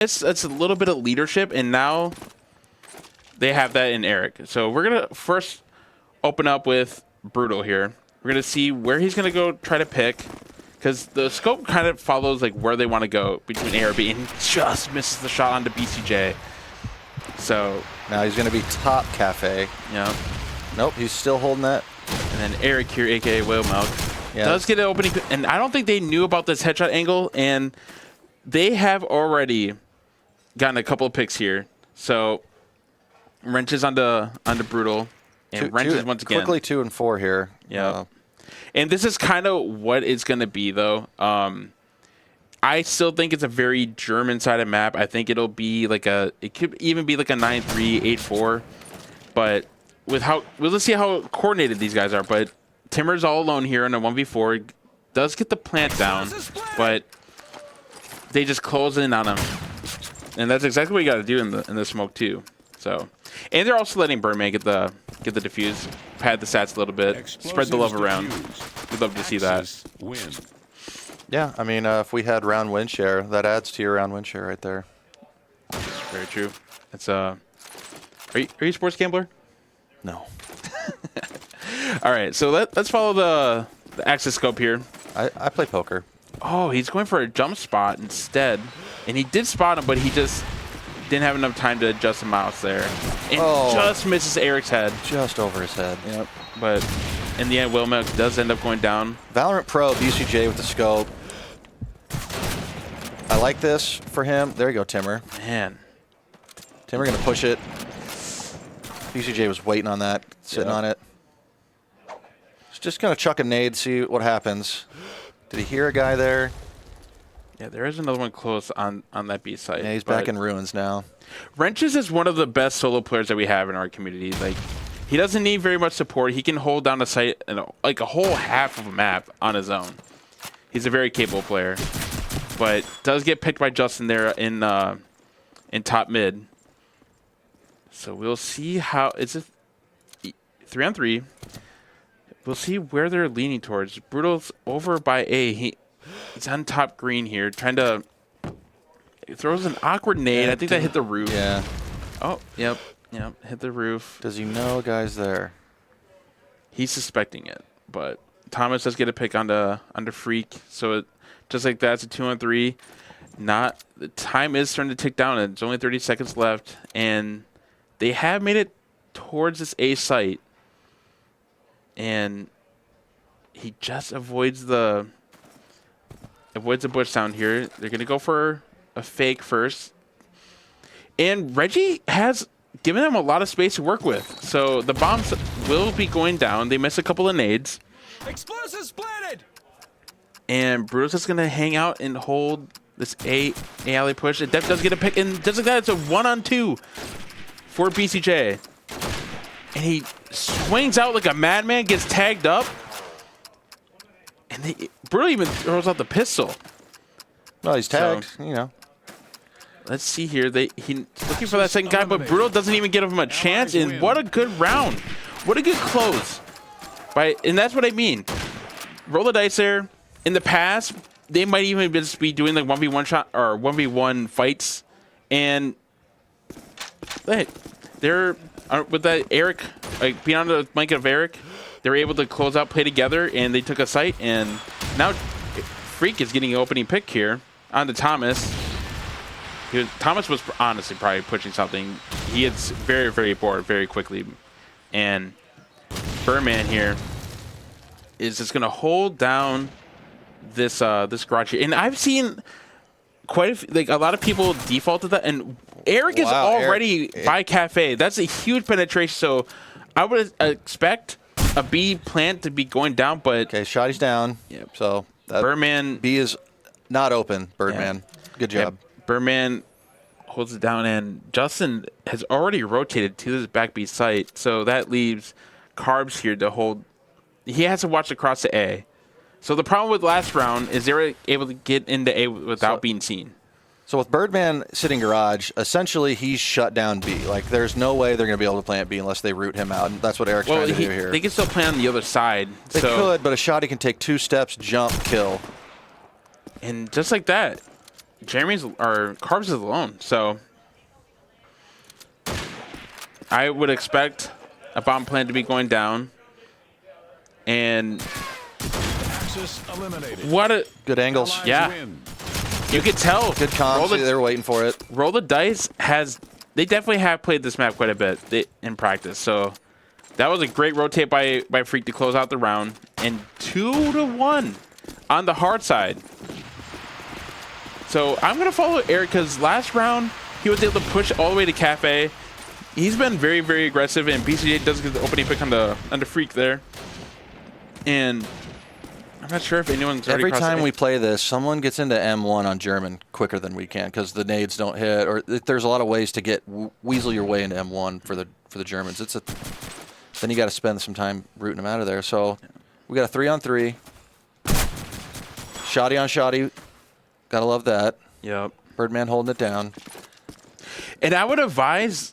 it's a little bit of leadership, and now they have that in Eric. So we're going to first open up with Brutal here. We're going to see where he's going to go try to pick, because the scope kind of follows like where they want to go between A or B, and he just misses the shot onto BCJ. So now he's going to be top Cafe. Yeah. Nope, he's still holding that. And then Eric here, a.k.a. Whale Milk, does get an opening. And I don't think they knew about this headshot angle, and they have already gotten a couple of picks here. So wrenches onto Brutal, and wrenches once again. Quickly 2 and 4 here. Yeah. And this is kind of what it's going to be, though. I still think it's a very German-sided map. I think it'll be like it could even be like a 9-3, 8-4. But with let's see how coordinated these guys are. But Timmer's all alone here in a 1v4. Does get the plant down, but they just close in on him. And that's exactly what you got to do in the smoke too. So, and they're also letting Birdman get the defuse, pad the stats a little bit, spread the love around. We'd love to see that. Yeah, I mean, if we had round win share, that adds to your round win share right there. Very true. It's Are you a sports gambler? No. All right, so let's follow the axis scope here. I play poker. Oh, he's going for a jump spot instead, and he did spot him, but he just didn't have enough time to adjust the mouse there, and just misses Eric's head. Just over his head. Yep. But in the end, Wilmec does end up going down. Valorant Pro, BCJ with the scope. I like this for him. There you go, Timmer. Man. Timmer going to push it. BCJ was waiting on that, sitting on it. He's just going to chuck a nade, see what happens. Did he hear a guy there? Yeah, there is another one close on that B site. Yeah, he's back in ruins now. Wrenches is one of the best solo players that we have in our community. Like, he doesn't need very much support. He can hold down a site and like a whole half of a map on his own. He's a very capable player, but does get picked by Justin there in top mid. So we'll see how it's a 3-on-3. We'll see where they're leaning towards. Brutal's over by A. He's on top green here, trying to. He throws an awkward nade. I think that hit the roof. Yeah. Oh, yep, hit the roof. Does he know a guy's there? He's suspecting it, but Thomas does get a pick onto Freak. So just like that, it's a 2-on-3. The time is starting to tick down, and it's only 30 seconds left, and they have made it towards this A site, and he just avoids the bush down here. They're gonna go for a fake first, and Reggie has given them a lot of space to work with. So the bombs will be going down. They miss a couple of nades. Explosives planted. And Bruce is gonna hang out and hold this A alley push. And Def does get a pick, and just like that, it's a 1-on-2 for BCJ. And he swings out like a madman, gets tagged up. And Brutal even throws out the pistol. Well, he's tagged, you know. Let's see here. He's looking for that second guy, but Brutal doesn't even give him a chance. And what a good round. What a good close. And that's what I mean. Roll the dice there. In the past, they might even just be doing like 1v1 shot or 1v1 fights. And they're with that Eric, like being on the blanket of Eric, they were able to close out, play together, and they took a site. And now Freak is getting an opening pick here onto Thomas. Thomas was honestly probably pushing something. He gets very, very bored very quickly. And Birdman here is just going to hold down this garage here. And I've seen quite a lot of people default to that. And Eric is already by Cafe. That's a huge penetration. So I would expect a B plant to be going down. But okay, Shotty's down. Yep. So Birdman B is not open. Birdman, good job. Yeah, Birdman holds it down, and Justin has already rotated to this back B site. So that leaves Carbs here to hold. He has to watch across to A. So the problem with last round is they were able to get into A without being seen. So with Birdman sitting garage, essentially he's shut down B. Like, there's no way they're going to be able to plant B unless they root him out. And that's what Eric's trying to do here. They can still play on the other side. They could, but a Shotty can take 2 steps, jump, kill. And just like that, Jeremy's or Carbs is alone. So I would expect a bomb plan to be going down. And Axis eliminated. what a Good angles. Allies Yeah. win. you could tell. Good comms. They were waiting for it. Roll the Dice they definitely have played this map quite a bit in practice. So that was a great rotate by Freak to close out the round. And 2-1 on the hard side. So I'm going to follow Eric because last round he was able to push all the way to Cafe. He's been very, very aggressive, and BCJ does get the opening pick on the Freak there. And I'm not sure if anyone's already Every crossed time the- we play this, someone gets into M1 on German quicker than we can because the nades don't hit, or there's a lot of ways to get weasel your way into M1 for the Germans. Then you got to spend some time rooting them out of there. So we got a 3-on-3. Shoddy on shoddy. Gotta love that. Yep. Birdman holding it down. And I would advise,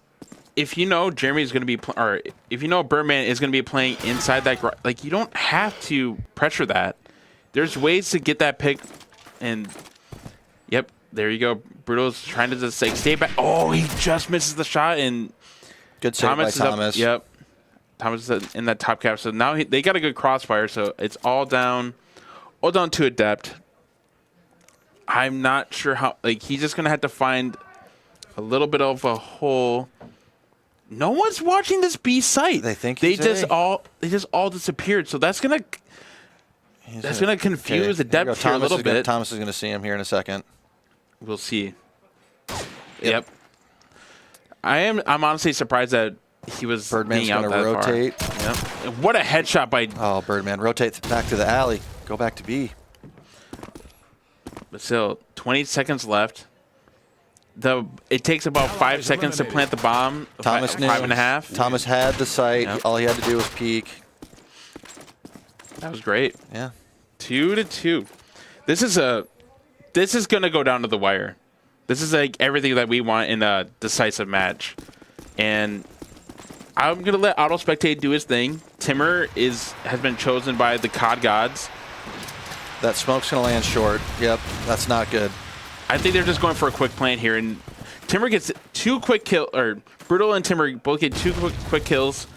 if you know Jeremy's going to be, or if you know Birdman is going to be playing inside that, like you don't have to pressure that. There's ways to get that pick, and yep, there you go. Brutal's trying to just like stay back. Oh, he just misses the shot, and Good save Thomas by is up. Thomas. Yep, Thomas is in that top cap. So now they got a good crossfire. So it's all down to Adept. I'm not sure how. Like he's just gonna have to find a little bit of a hole. No one's watching this B site. They think they he's just A. all disappeared. So that's gonna confuse the depth here a little bit. Thomas is gonna see him here in a second. We'll see. Yep. I'm honestly surprised that he was Birdman's being out gonna that rotate. far. Yep. What a headshot by. Oh, Birdman rotate back to the alley. Go back to B. But still, 20 seconds left. It takes about 5 seconds to plant the bomb. Thomas knew. 5.5. Thomas had the sight. Yep. All he had to do was peek. That was great. Yeah. 2-2. This is gonna go down to the wire. This is like everything that we want in a decisive match. And I'm gonna let Auto Spectate do his thing. Timmer has been chosen by the COD gods. That smoke's going to land short. Yep, that's not good. I think they're just going for a quick plant here, and Timmer gets 2 quick kills, or Brutal and Timmer both get 2 quick kills.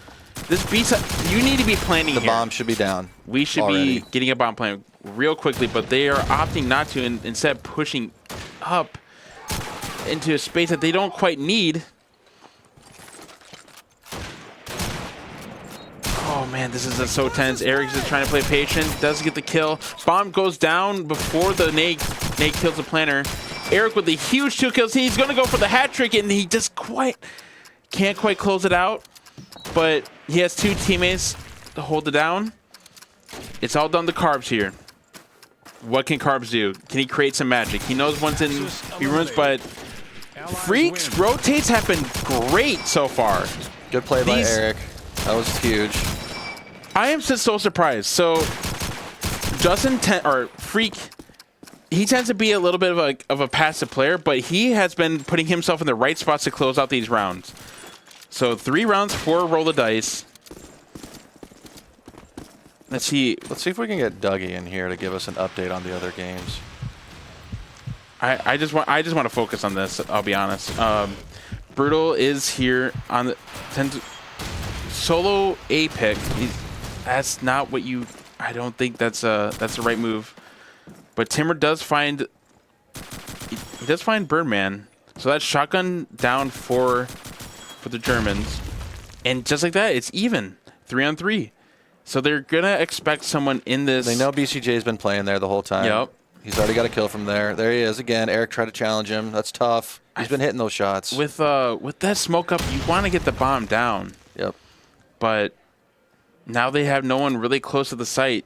This beats up. You need to be planning The here. bomb should be down. We should already be getting a bomb plant real quickly, but they are opting not to, and instead pushing up into a space that they don't quite need. Oh man, this is so tense. Eric's just trying to play patient. Doesn't get the kill. Bomb goes down before the nade kills the planter. Eric with the huge 2 kills. He's going to go for the hat trick, and he just can't quite close it out. But he has 2 teammates to hold it down. It's all done to Carbs here. What can Carbs do? Can he create some magic? He knows one's in ruins, but Freak's rotates have been great so far. Good play by Eric. That was huge. I am just so surprised. So Justin Freak, he tends to be a little bit of a passive player, but he has been putting himself in the right spots to close out these rounds. So 3 rounds, 4 roll the dice. Let's see. Let's see if we can get Dougie in here to give us an update on the other games. I just want to focus on this. I'll be honest. Brutal is here on the solo A pick. That's not what you. I don't think that's the right move. But Timmer does find. He does find Birdman. So that's shotgun down for the Germans, and just like that, it's even 3-on-3. So they're gonna expect someone in this. They know BCJ's been playing there the whole time. Yep. He's already got a kill from there. There he is again. Eric tried to challenge him. That's tough. He's been hitting those shots. With that smoke up, you want to get the bomb down. Yep. But now they have no one really close to the site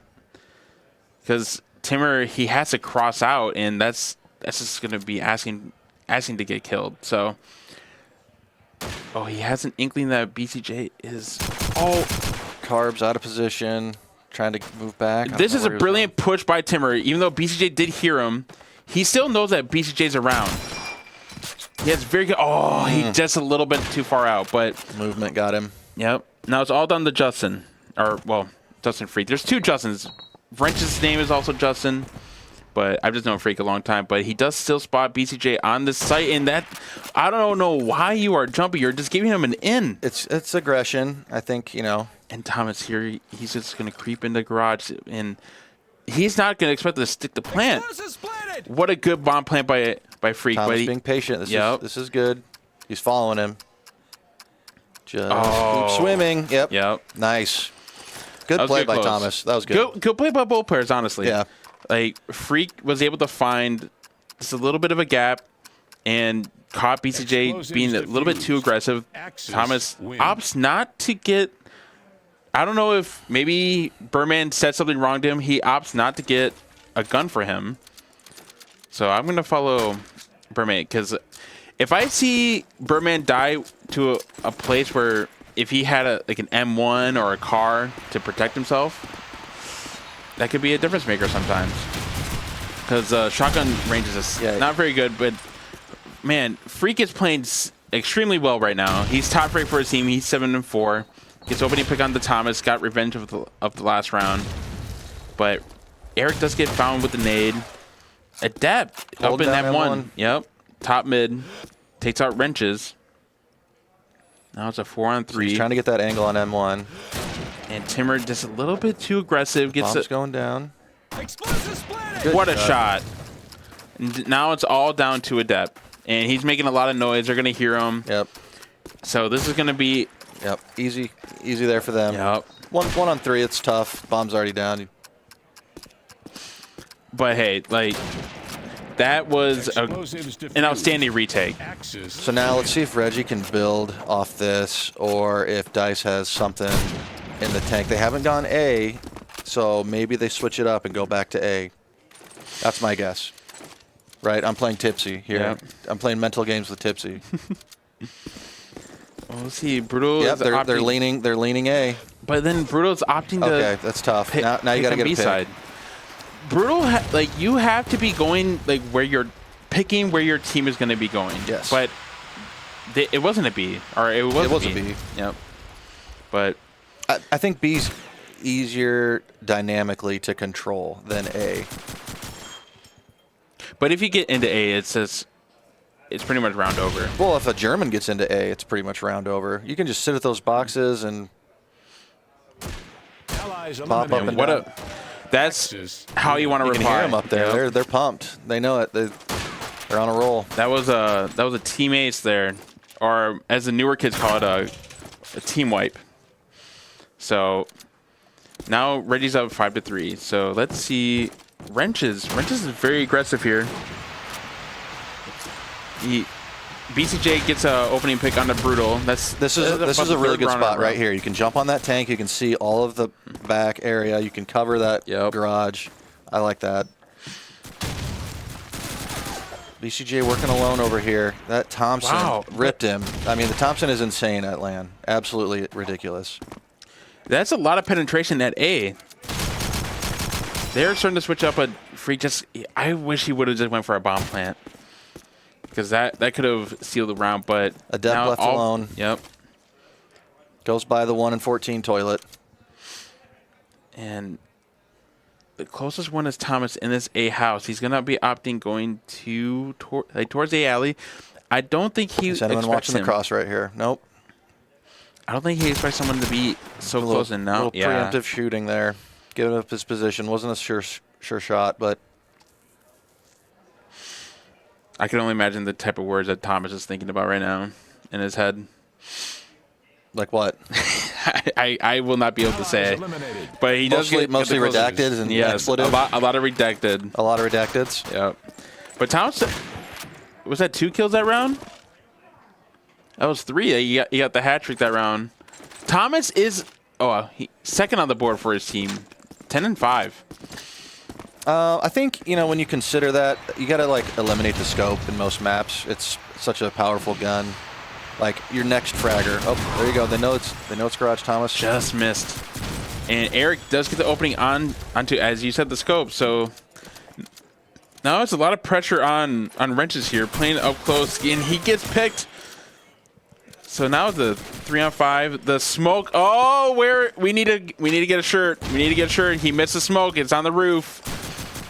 because Timmer, he has to cross out, and that's just going to be asking to get killed. So, he has an inkling that BCJ is. Carbs out of position, trying to move back. This is a brilliant push by Timmer. Even though BCJ did hear him, he still knows that BCJ's around. He has very good. He just a little bit too far out, but movement got him. Yep. Now it's all done to Justin. Justin Freak. There's 2 Justins. Wrench's name is also Justin. but I've just known Freak a long time. But he does still spot BCJ on this site, and that I don't know why you are jumping. You're just giving him an in. It's aggression. I think, you know. And Thomas here, he's just going to creep into the garage, and he's not going to expect to stick the plant. What a good bomb plant by Freak. Thomas being patient. This is good. He's following him. Just keep swimming. Yep. Nice. Good play by Thomas. That was good. Good play by both players, honestly. Yeah. Like, Freak was able to find just a little bit of a gap and caught BCJ being a little bit too aggressive. Thomas opts not to get... I don't know if maybe Birdman said something wrong to him. He opts not to get a gun for him. So I'm going to follow Birdman, because if I see Birdman die to a place where if he had like an M1 or a car to protect himself, that could be a difference maker sometimes. Because shotgun range is not very good, but man, Freak is playing extremely well right now. He's top rate for his team. He's 7-4. Gets opening pick on the Thomas. Got revenge of the last round. But Eric does get found with the nade. Adept up in M1. Yep. Top mid. Takes out wrenches. Now it's a 4-on-3. So he's trying to get that angle on M1. And Timmer just a little bit too aggressive. Bomb's going down. What a shot. And now it's all down to Adept. And he's making a lot of noise. They're going to hear him. Yep. So this is going to be... Yep. Easy there for them. Yep. One on 3, it's tough. Bomb's already down. But hey, like, that was an outstanding retake. So now let's see if Reggie can build off this, or if Dice has something in the tank. They haven't gone A, so maybe they switch it up and go back to A. That's my guess. Right? I'm playing Tipsy here. Yep. I'm playing mental games with Tipsy. Well, let's see. Brutal. Yep, they're leaning A. But then Brutal's opting to. Okay, that's tough. Now you got to get a pick. B-side. Brutal, like, you have to be going like where you're picking where your team is going to be going. Yes. But it wasn't a B, or it was a B. Yep. But I think B's easier dynamically to control than A. But if you get into A, it's pretty much round over. Well, if a German gets into A, it's pretty much round over. You can just sit at those boxes and pop up and down. That's how you want to reply. You can hear them up there. Yep. They're pumped. They know it. They're on a roll. That was a team ace there, or as the newer kids call it, a team wipe. So now Reggie's up 5-3. So let's see. Wrenches is very aggressive here. BCJ gets a opening pick on the Brutal. This is a really good spot right here. You can jump on that tank. You can see all of the back area. You can cover that garage. I like that. BCJ working alone over here. That Thompson ripped him. I mean, the Thompson is insane at LAN. Absolutely ridiculous. That's a lot of penetration at A. They're starting to switch up, but Freak I wish he would have just went for a bomb plant. Because that could have sealed the round, but Adept left alone. Yep. Goes by the 1 and 14 toilet. And the closest one is Thomas in this A house. He's gonna be opting going towards A alley. I don't think he expects anyone watching the cross right here. Nope. I don't think he expects someone to be so close and now. Little preemptive shooting there. Giving up his position. Wasn't a sure shot, but I can only imagine the type of words that Thomas is thinking about right now in his head. Like what? I will not be able to say. But he does get mostly redacted and expletive. A lot of redacted. A lot of redacteds. Yep. But Thomas, was that 2 kills that round? That was 3. He got the hat trick that round. Thomas is second on the board for his team. 10-5. I think, when you consider that, you got to eliminate the scope in most maps. It's such a powerful gun. Like your next fragger. Oh, there you go. They know it's Garage Thomas. Just missed. And Eric does get the opening onto, as you said, the scope. So now it's a lot of pressure on Wrenches here, playing up close, and he gets picked. So now the 3-on-5, the smoke. Oh, we need to get a shirt. We need to get a shirt. He missed the smoke. It's on the roof,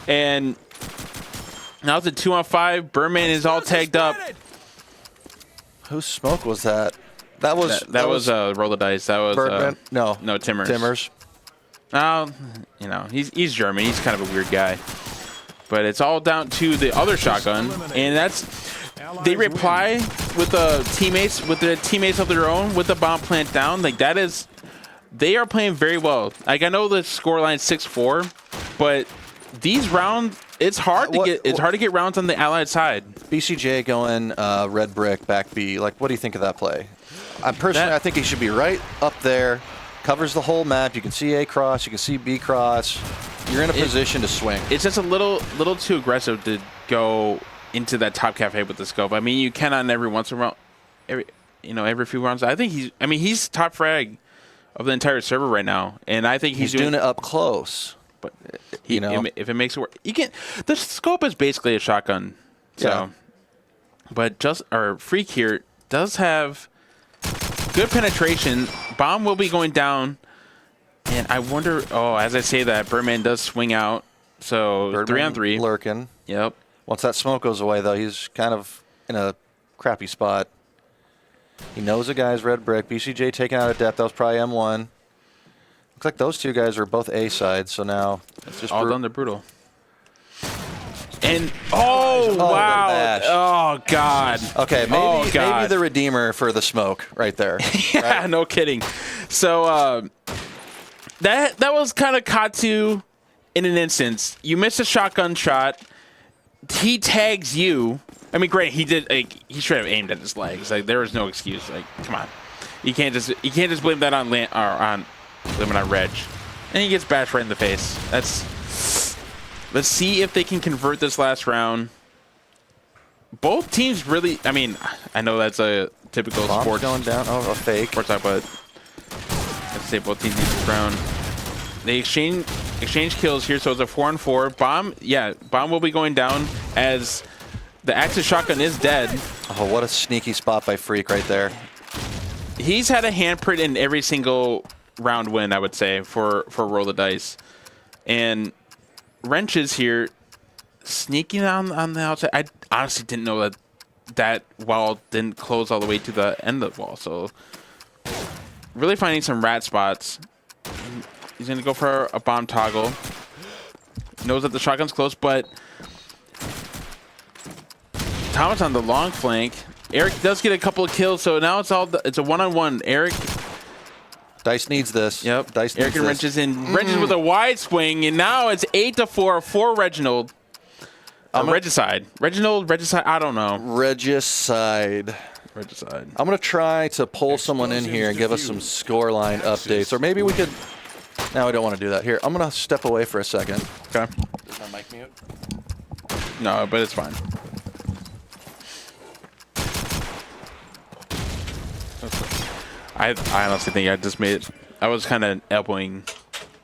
and Now it's a 2-on-5. Birdman is all tagged up. Whose smoke was that? That was roll the dice. That was Birdman. No, Timmers. Timmers. Oh, you know, he's German. He's kind of a weird guy. But it's all down to the other shotgun, and they reply with their teammates of their own with the bomb plant down. Like that is, they are playing very well. Like I know the scoreline 6-4, but these rounds, it's hard to get rounds on the Allied side. BCJ going red brick back B. Like, what do you think of that play? I think he should be right up there. Covers the whole map. You can see A cross. You can see B cross. You're in a position to swing. It's just a little too aggressive to go into that top cafe with the scope. I mean, you can on every few rounds. I think he's top frag of the entire server right now, and I think he's doing it up close. But if it makes it work, you can. The scope is basically a shotgun. So, yeah. But Freak here does have good penetration. Bomb will be going down, and I wonder. Oh, as I say that, Birdman does swing out. So Birdman 3-on-3 lurking. Yep. Once that smoke goes away, though, he's kind of in a crappy spot. He knows the guy's red brick. BCJ taking out of depth. That was probably M1. Looks like those two guys are both A sides. So now it's just all done to brutal. And wow! Oh god! Okay, maybe the redeemer for the smoke right there. Yeah, right? No kidding. So that was kind of Katu in an instance. You missed a shotgun shot. He tags you. I mean, great. He did. He should have aimed at his legs. Like there was no excuse. Like, come on. You can't just blame that on Reg, and he gets bashed right in the face. Let's see if they can convert this last round. Both teams really. I mean, I know that's a typical Bomb's sports going down. Oh, a fake. Sports talk, but I'd say both teams need this round. They exchange kills here, so it's a 4-on-4. Bomb will be going down as the Axis shotgun is dead. Oh, what a sneaky spot by Freak right there. He's had a handprint in every single round win, I would say, for roll the dice. And Wrenches here sneaking on the outside. I honestly didn't know that wall didn't close all the way to the end of the wall. So really finding some rat spots. He's going to go for a bomb toggle. Knows that the shotgun's close, but Thomas on the long flank. Eric does get a couple of kills, so now it's a one-on-one. Eric. Dice needs this. Yep. Dice needs Eric and Wrenches in. Wrenches with a wide swing, and now it's 8-4 for Reginald. Regicide. Regicide, I don't know. Regicide. I'm going to try to pull someone in here and give us some scoreline updates. Or maybe we could... No, I don't want to do that. Here, I'm going to step away for a second. Okay. Is my mic mute? No, but it's fine. I honestly think I just made it. I was kind of elbowing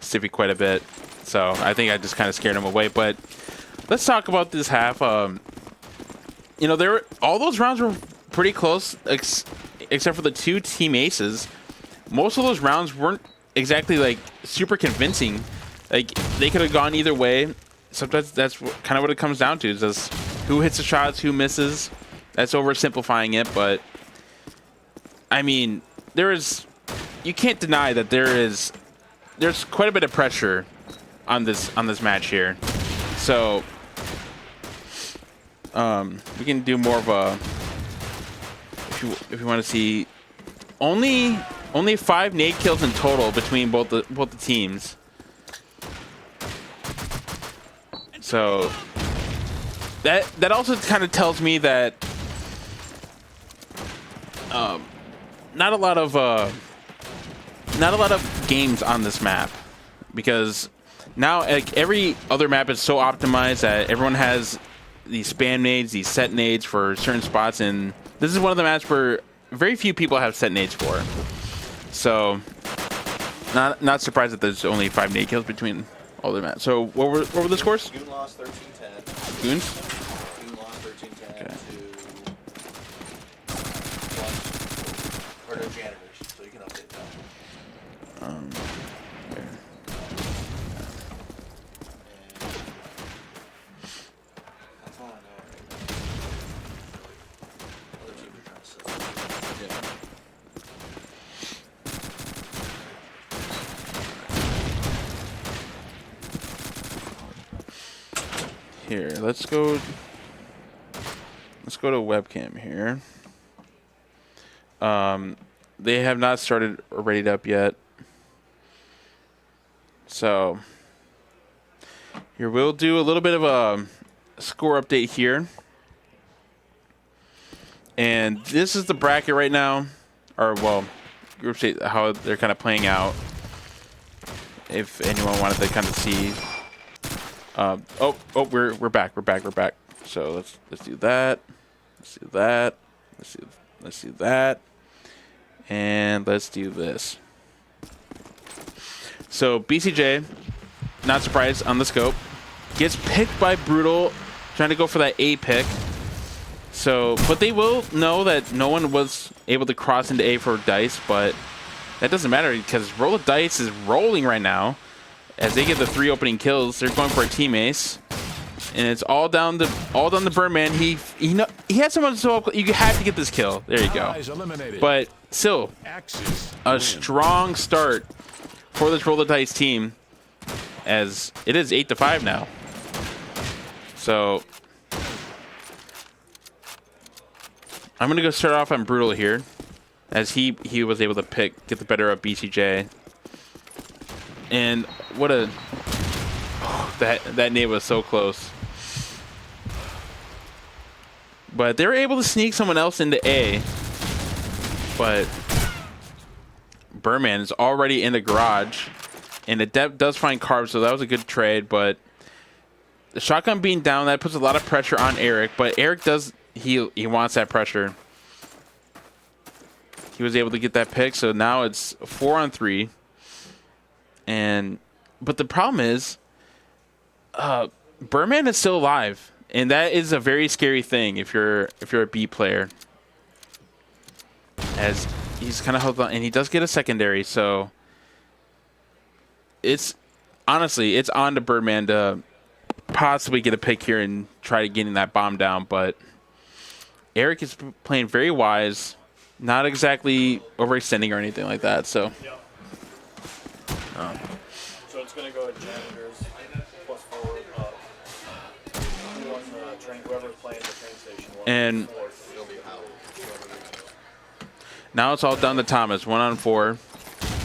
Stiffy quite a bit, so I think I just kind of scared him away. But let's talk about this half. All those rounds were pretty close, except for the two team aces. Most of those rounds weren't exactly like super convincing. Like they could have gone either way. Sometimes that's kind of what it comes down to: is just who hits the shots, who misses. That's oversimplifying it, but I mean. You can't deny that there's quite a bit of pressure on this match here. So we can do more of a if you want to see only 5 nade kills in total between both the teams. So that also kind of tells me that not a lot of games on this map, because now like every other map is so optimized that everyone has these spam nades, these set nades for certain spots, and this is one of the maps where very few people have set nades for. So not surprised that there's only 5 nade kills between all the maps. So what were the scores? Goon lost 13-10. Goons? Goon lost 13-10 okay. Or no janitors, so you can update that. That's all. Here, let's go to webcam here. They have not started or readied up yet. So here we'll do a little bit of a score update here. And this is the bracket right now, or well, group state, how they're kind of playing out. If anyone wanted to kind of see. We're back. So let's do that. Let's do that. Let's do that. And let's do this. So BCJ, not surprised on the scope, gets picked by Brutal, trying to go for that A pick. So, but they will know that no one was able to cross into A for dice, but that doesn't matter because Roll of Dice is rolling right now. As they get the 3 opening kills, they're going for a team ace, and it's all down to Birdman. He had someone so you have to get this kill. There you go. But still, a strong start for this Roll the Dice team, as it is 8-5 now. So I'm gonna go start off on Brutal here, as he was able to get the better of BCJ. And what a that nade was so close. But they were able to sneak someone else into A. But Birdman is already in the garage, and the Dev does find Carb, so that was a good trade. But the shotgun being down, that puts a lot of pressure on Eric. But Eric does he wants that pressure. He was able to get that pick, so now it's 4-on-3. But the problem is, Birdman is still alive, and that is a very scary thing if you're a B player. As he's kind of held on, and he does get a secondary, so it's honestly on to Birdman to possibly get a pick here and try to getting that bomb down. But Eric is playing very wise, not exactly overextending or anything like that. So. So it's going to go to janitors +4. Whoever's playing the train station. And now it's all down to Thomas, 1-on-4.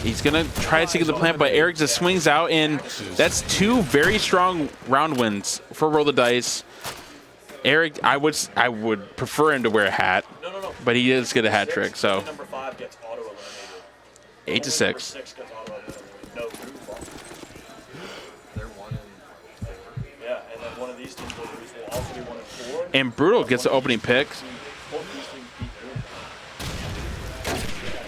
He's going to try to get the plant, but Eric just swings out, and that's 2 very strong round wins for Roll the Dice. Eric, I would prefer him to wear a hat, but he does get a hat trick. So Number 5 gets auto-eliminated. 8-6. Number 6 gets auto-eliminated. No food. Yeah, and then one of these teams will lose. Will also be 1-4. And Brutal gets the opening pick. Both these teams beat Brutal.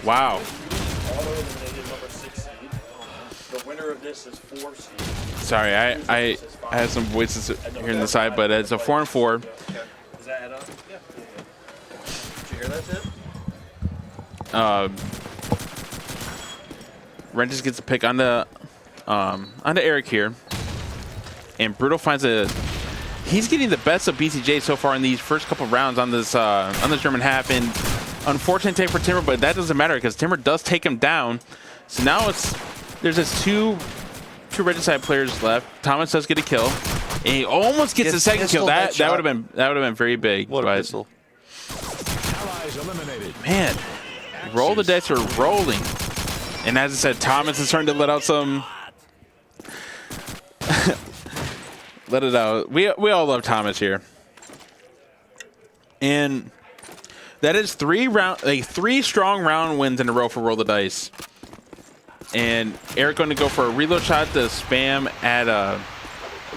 Wow. Auto-eliminated number 6 seed. The winner of this is 4 seed. Sorry, I had some voices here on the side, but it's a 4-on-4. Does that add up? Yeah. Did you hear that, Tim? Rentis gets a pick onto Eric here, and Brutal finds he's getting the best of BCJ so far in these first couple of rounds on this German half, and unfortunate take for Timber, but that doesn't matter because Timber does take him down. So now there's just two Regicide players left. Thomas does get a kill, and he almost gets the second kill. That would have been very big. What a pistol! Allies eliminated. Man, Roll the Dice are rolling. And as I said, Thomas is starting to let out some. Let it out. We all love Thomas here. And that is 3 strong round wins in a row for Roll the Dice. And Eric going to go for a reload shot to spam at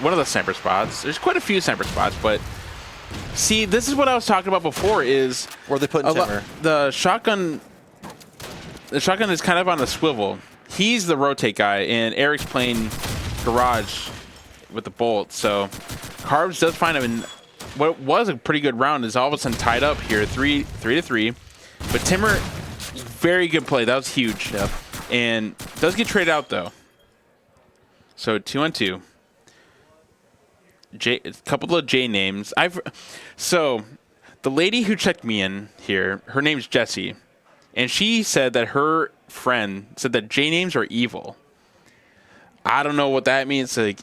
one of the sniper spots. There's quite a few sniper spots, but see, this is what I was talking about before. Is where they put Timber. The shotgun. The shotgun is kind of on a swivel. He's the rotate guy, and Eric's playing garage with the bolt. So Carbs does find him, and what was a pretty good round is all of a sudden tied up here, 3-3. But Timber, very good play. That was huge. Yep. And does get traded out though. So 2-on-2. A couple of J names. So the lady who checked me in here, her name's Jessie. and she said that her friend said that J names are evil. I don't know what that means. Like,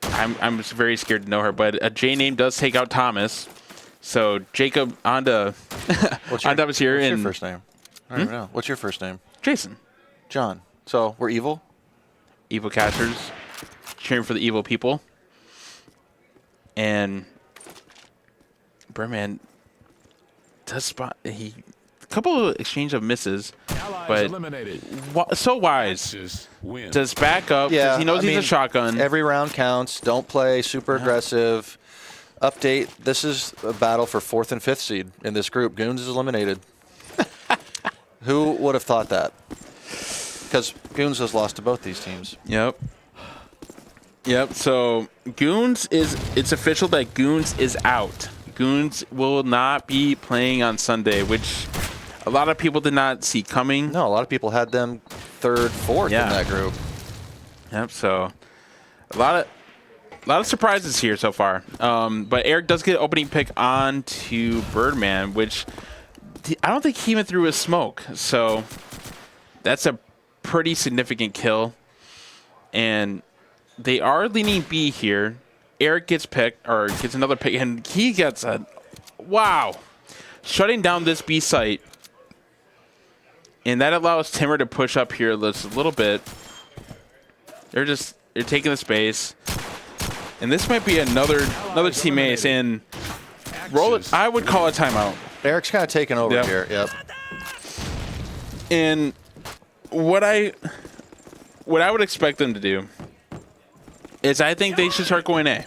I'm just very scared to know her, but a J name does take out Thomas. So Jacob onto Thomas here. What's your first name? I don't even know. What's your first name? Jason. John. So we're evil? Evil catchers cheering for the evil people. And Birdman does spot a couple of exchange of misses, but eliminated. So wise. Win. Does back up because he knows he's a shotgun. Every round counts. Don't play super aggressive. Update. This is a battle for 4th and 5th seed in this group. Goons is eliminated. Who would have thought that? Because Goons has lost to both these teams. Yep. So it's official that Goons is out. Goons will not be playing on Sunday, which a lot of people did not see coming. No, a lot of people had them 3rd, 4th in that group. Yep. So a lot of surprises here so far. But Eric does get opening pick on to Birdman, which I don't think he even threw his smoke. So that's a pretty significant kill. And they are leaning B here. Eric gets picked, or gets another pick, and he gets a shutting down this B site. And that allows Timmer to push up here just a little bit. They're taking the space. And this might be another team ace, and roll it. I would call a timeout. Eric's kind of taking over here. Yep. And what I would expect them to do is I think they should start going A,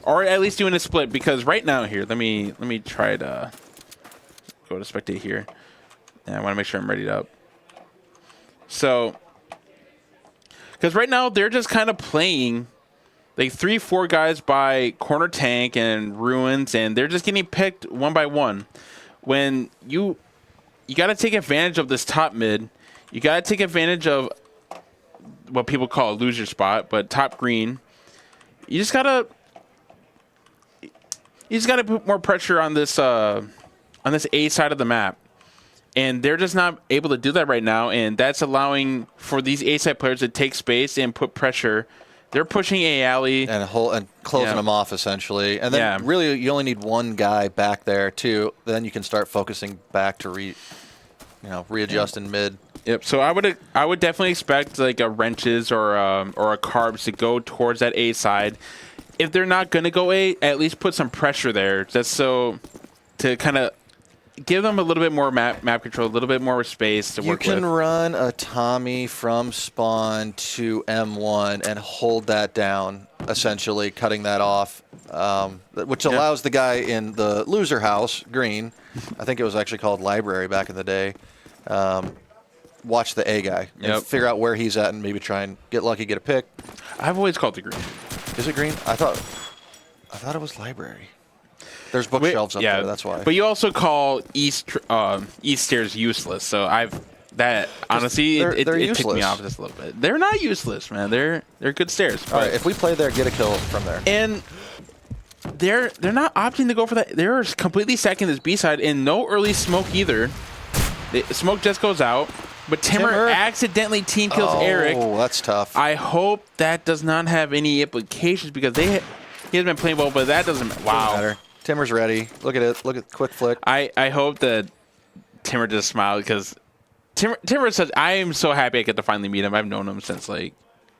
or at least doing a split. Because right now here, let me try to go to spectate here. And I want to make sure I'm ready up. So, because right now they're just kind of playing like 3-4 guys by corner tank and ruins, and they're just getting picked one by one. When you got to take advantage of this top mid, you got to take advantage of what people call a loser spot, but top green. You just gotta put more pressure on this A side of the map. And they're just not able to do that right now, and that's allowing for these A-side players to take space and put pressure. They're pushing A alley and closing them off essentially, and then really you only need one guy back there too. Then you can start focusing back to readjust in mid. Yep. So I would definitely expect like a wrenches or a carbs to go towards that A side. If they're not gonna go A, at least put some pressure there, just so to kind of give them a little bit more map control, a little bit more space to work with. You can run a Tommy from spawn to M1 and hold that down, essentially cutting that off, which allows the guy in the loser house, green, I think it was actually called library back in the day, watch the A guy and figure out where he's at and maybe try and get lucky, get a pick. I've always called it green. Is it green? I thought it was library. There's bookshelves up there, that's why. But you also call East stairs useless. So honestly, it ticked me off just a little bit. They're not useless, man. They're good stairs. All right, if we play there, get a kill from there. And they're not opting to go for that. They're completely stacking this B side, and no early smoke either. The smoke just goes out. But Timmer accidentally team kills Eric. Oh, that's tough. I hope that does not have any implications because he has been playing well, but that doesn't matter. Wow. Doesn't matter. Timmer's ready. Look at it. Look at the quick flick. I hope that Timmer just smiled because Timmer says, I am so happy I get to finally meet him. I've known him since like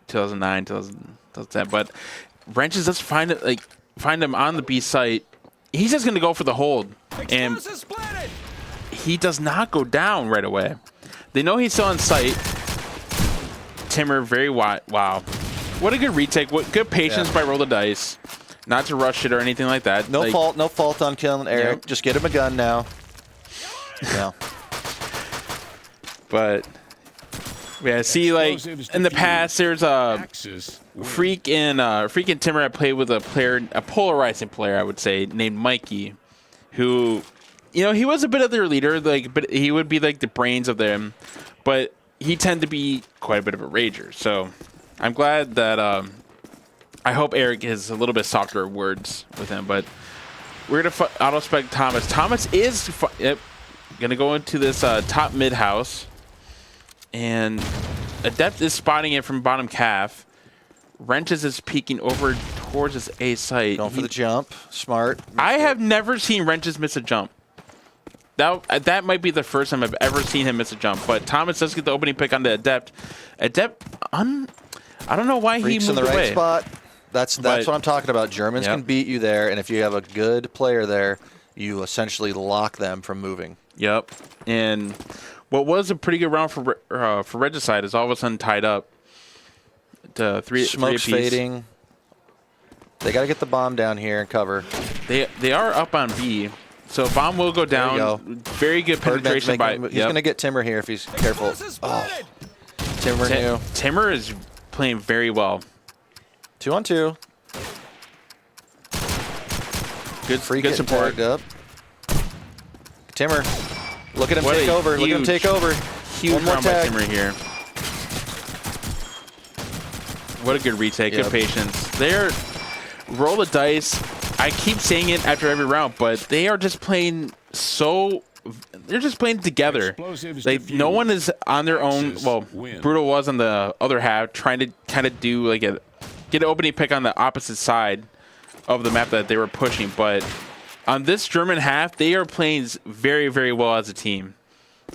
2009, 2010. But Wrenches does find him on the B site. He's just going to go for the hold. And he does not go down right away. They know he's still on site. Timmer, very wow. What a good retake. What good patience by Roll the Dice. Not to rush it or anything like that. No fault on killing Eric. Yep. Just get him a gun now. Yeah. But yeah, see, like in the past, there's a Freak and Timmer I played with a polarizing player, I would say, named Mikey, who, he was a bit of their leader, but he would be like the brains of them, but he tended to be quite a bit of a rager. So I'm glad that I hope Eric is a little bit softer words with him, but we're going to auto-spec Thomas. Thomas is Gonna go into this top mid house, and Adept is spotting it from bottom calf. Wrenches is peeking over towards his A site. Going for the jump. Smart. I have never seen Wrenches miss a jump. That might be the first time I've ever seen him miss a jump. But Thomas does get the opening pick on the Adept. Adept, I don't know why Freaks he moved in the right away. spot. That's what I'm talking about. Germans Yep. can beat you there, and if you have a good player there, you essentially lock them from moving. Yep. And what was a pretty good round for Regicide is all of a sudden tied up to three Smoke's apiece. fading. They got to get the bomb down here and cover. They are up on B, so bomb will go down. There you Very good Birdman's penetration by. He's going to get Timmer here if he's careful. Oh, Timmer knew. Timmer is playing very well. 2-on-2. Good, Free good getting support. tagged up. Timmer, look at him What take a over. Look at him huge- take over. Huge One more round by tag. Timmer here. What a good retake. Yep. Good patience. They're roll the dice. I keep saying it after every round, but they are just playing so. They're just playing together. Explosives Like no defused. one is on their own. Axis Well, win. Brutal was on the other half, trying to kind of do like get an opening pick on the opposite side of the map that they were pushing. But on this German half, they are playing very, very well as a team.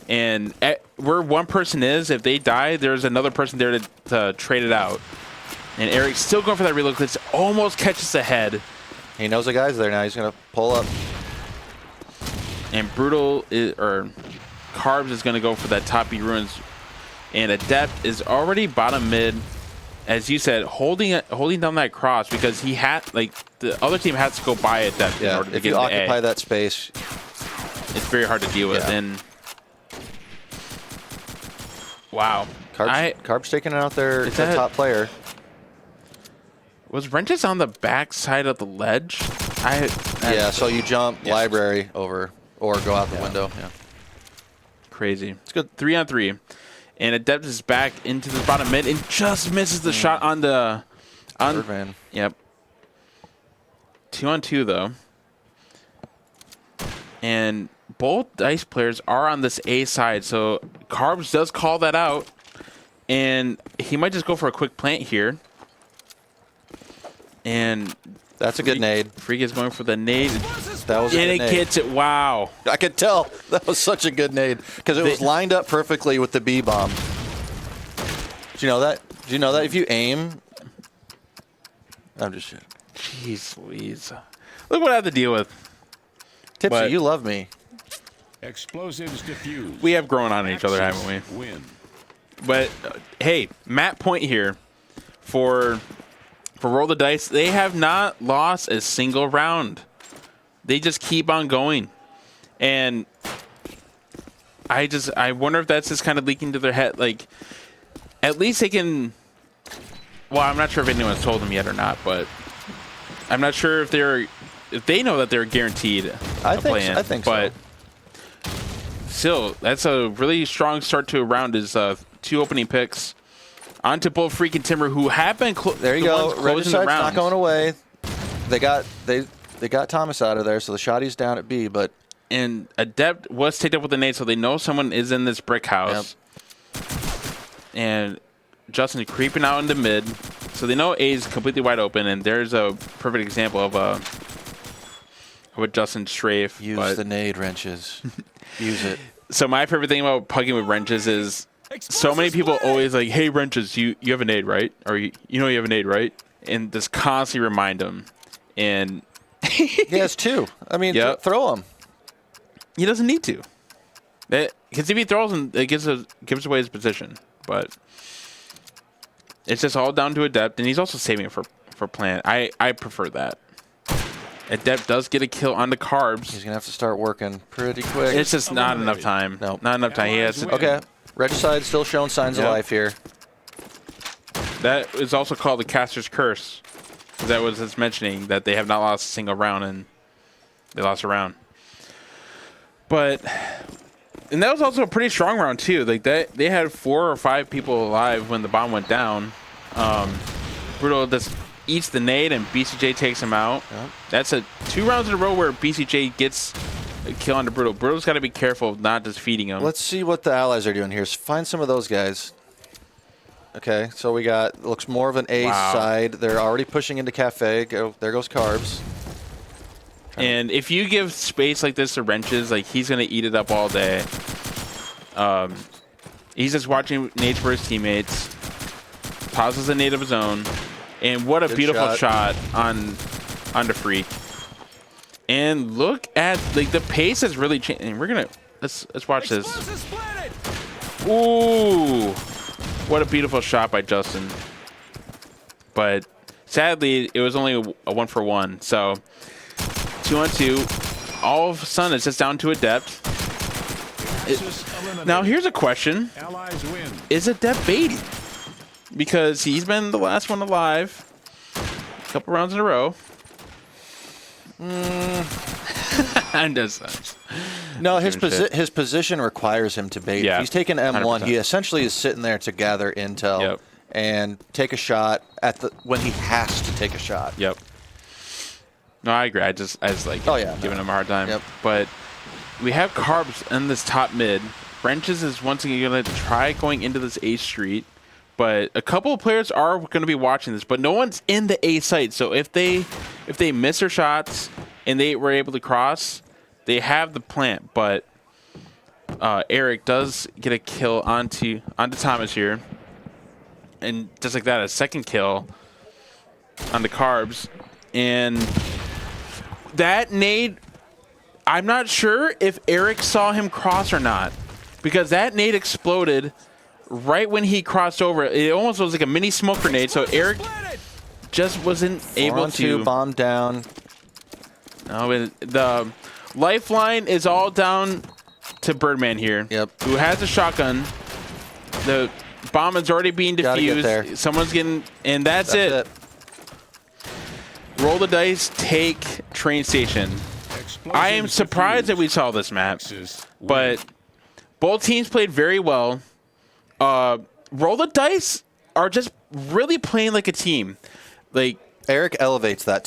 And where one person is, if they die, there's another person there to trade it out. And Eric's still going for that reload. It's almost catches the head. He knows the guy's there now. He's going to pull up. And Carbs is going to go for that top B ruins. And Adept is already bottom mid, as you said, holding down that cross because he had the other team has to go by Adept in order to if get you the occupy A. that space. It's very hard to deal with. Yeah. And wow, Carb's taking it out there. Is The that- top player. was Wrenches on the back side of the ledge? Yeah, so you jump library over or go out the window. Yeah. Crazy. It's good. 3-on-3. And Adept is back into the bottom mid and just misses the shot on the. Birdman. Yep. 2-on-2 though. And both dice players are on this A side, so Carbs does call that out. And he might just go for a quick plant here. And That's a good nade. Freak is going for the nade. That was a And good it nade. gets it. Wow. I could tell. That was such a good nade because it was lined up perfectly with the B bomb. Do you know that? Do you know that if you aim? I'm just shit. Jeez Louise. Look what I have to deal with. Tipsy, But- you love me. Explosives defused. We have grown on each other, haven't we? Win. But hey, Matt Point here for Roll the Dice. They have not lost a single round. They just keep on going. And I wonder if that's just kind of leaking to their head. Like, at least they can. Well, I'm not sure if anyone's told them yet or not, but I'm not sure if they know that they're guaranteed I a think play-in. I think But so. still, that's a really strong start to a round. Is 2 opening picks onto both Freak and Timber, who have been There you go. closing the Regicide's rounds. not going away. They got Thomas out of there, so the shotty's down at B. But And Adept was taken up with a nade, so they know someone is in this brick house. And Justin creeping out into mid, so they know A is completely wide open. And there's a perfect example of a Justin strafe. use the nade wrenches. Use it. So my favorite thing about pugging with wrenches is so many people always like, "Hey, wrenches, you have a nade, right? Or you know you have a nade, right?" And just constantly remind them. And He has 2. I mean, Yep. throw them. he doesn't need to. Because if he throws him, it gives away his position. But it's just all down to Adept, and he's also saving it for plant. I prefer that. Adept does get a kill on the Carbs. He's gonna have to start working pretty quick. It's just not enough time. No. Not enough time. He has to, Okay. Regicide still showing signs Yep. of life here. That is also called the Caster's Curse. That was his mentioning that they have not lost a single round, and they lost a round. And that was also a pretty strong round too. Like that, they had 4 or 5 people alive when the bomb went down. Brutal just eats the nade, and BCJ takes him out. Yep. That's 2 rounds in a row where BCJ gets kill onto Brutal. Brutal's got to be careful of not just feeding him. Let's see what the allies are doing here. Find some of those guys. Okay, so we got, looks more of an A side. They're already pushing into Cafe. There goes Carbs. And if you give space like this to Wrenches, like he's going to eat it up all day. He's just watching nades for his teammates. Pauses a nade of his own. And what a Good beautiful shot on the Freak. And look at like the pace has really changed. And we're gonna let's watch this. Ooh, what a beautiful shot by Justin. But sadly, it was only a 1-for-1. So 2-on-2. All of a sudden, it's just down to Adept. Now here's a question: is Adept baiting? Because he's been the last one alive a couple rounds in a row. And no, his position requires him to bait. Yeah, if he's taking M1, 100%. he essentially is sitting there to gather intel and take a shot at when he has to take a shot. Yep. No, I agree. I just like giving him a hard time. Yep. But we have Carbs in this top mid. Wrenches is once again going to try going into this A street. But a couple of players are going to be watching this, but no one's in the A site. So if they miss their shots and they were able to cross, they have the plant. But Eric does get a kill onto Thomas here, and just like that, a second kill on the Carbs, and that nade. I'm not sure if Eric saw him cross or not, because that nade exploded right when he crossed over. It almost was like a mini smoke grenade, so Eric just wasn't able to bomb down. No, the lifeline is all down to Birdman here. Yep. Who has a shotgun. The bomb is already being Gotta get defused. there. Someone's getting, and that's it. Roll the dice, take train station. I am surprised that we saw this map, but both teams played very well. Roll the dice are just really playing like a team. Like Eric elevates that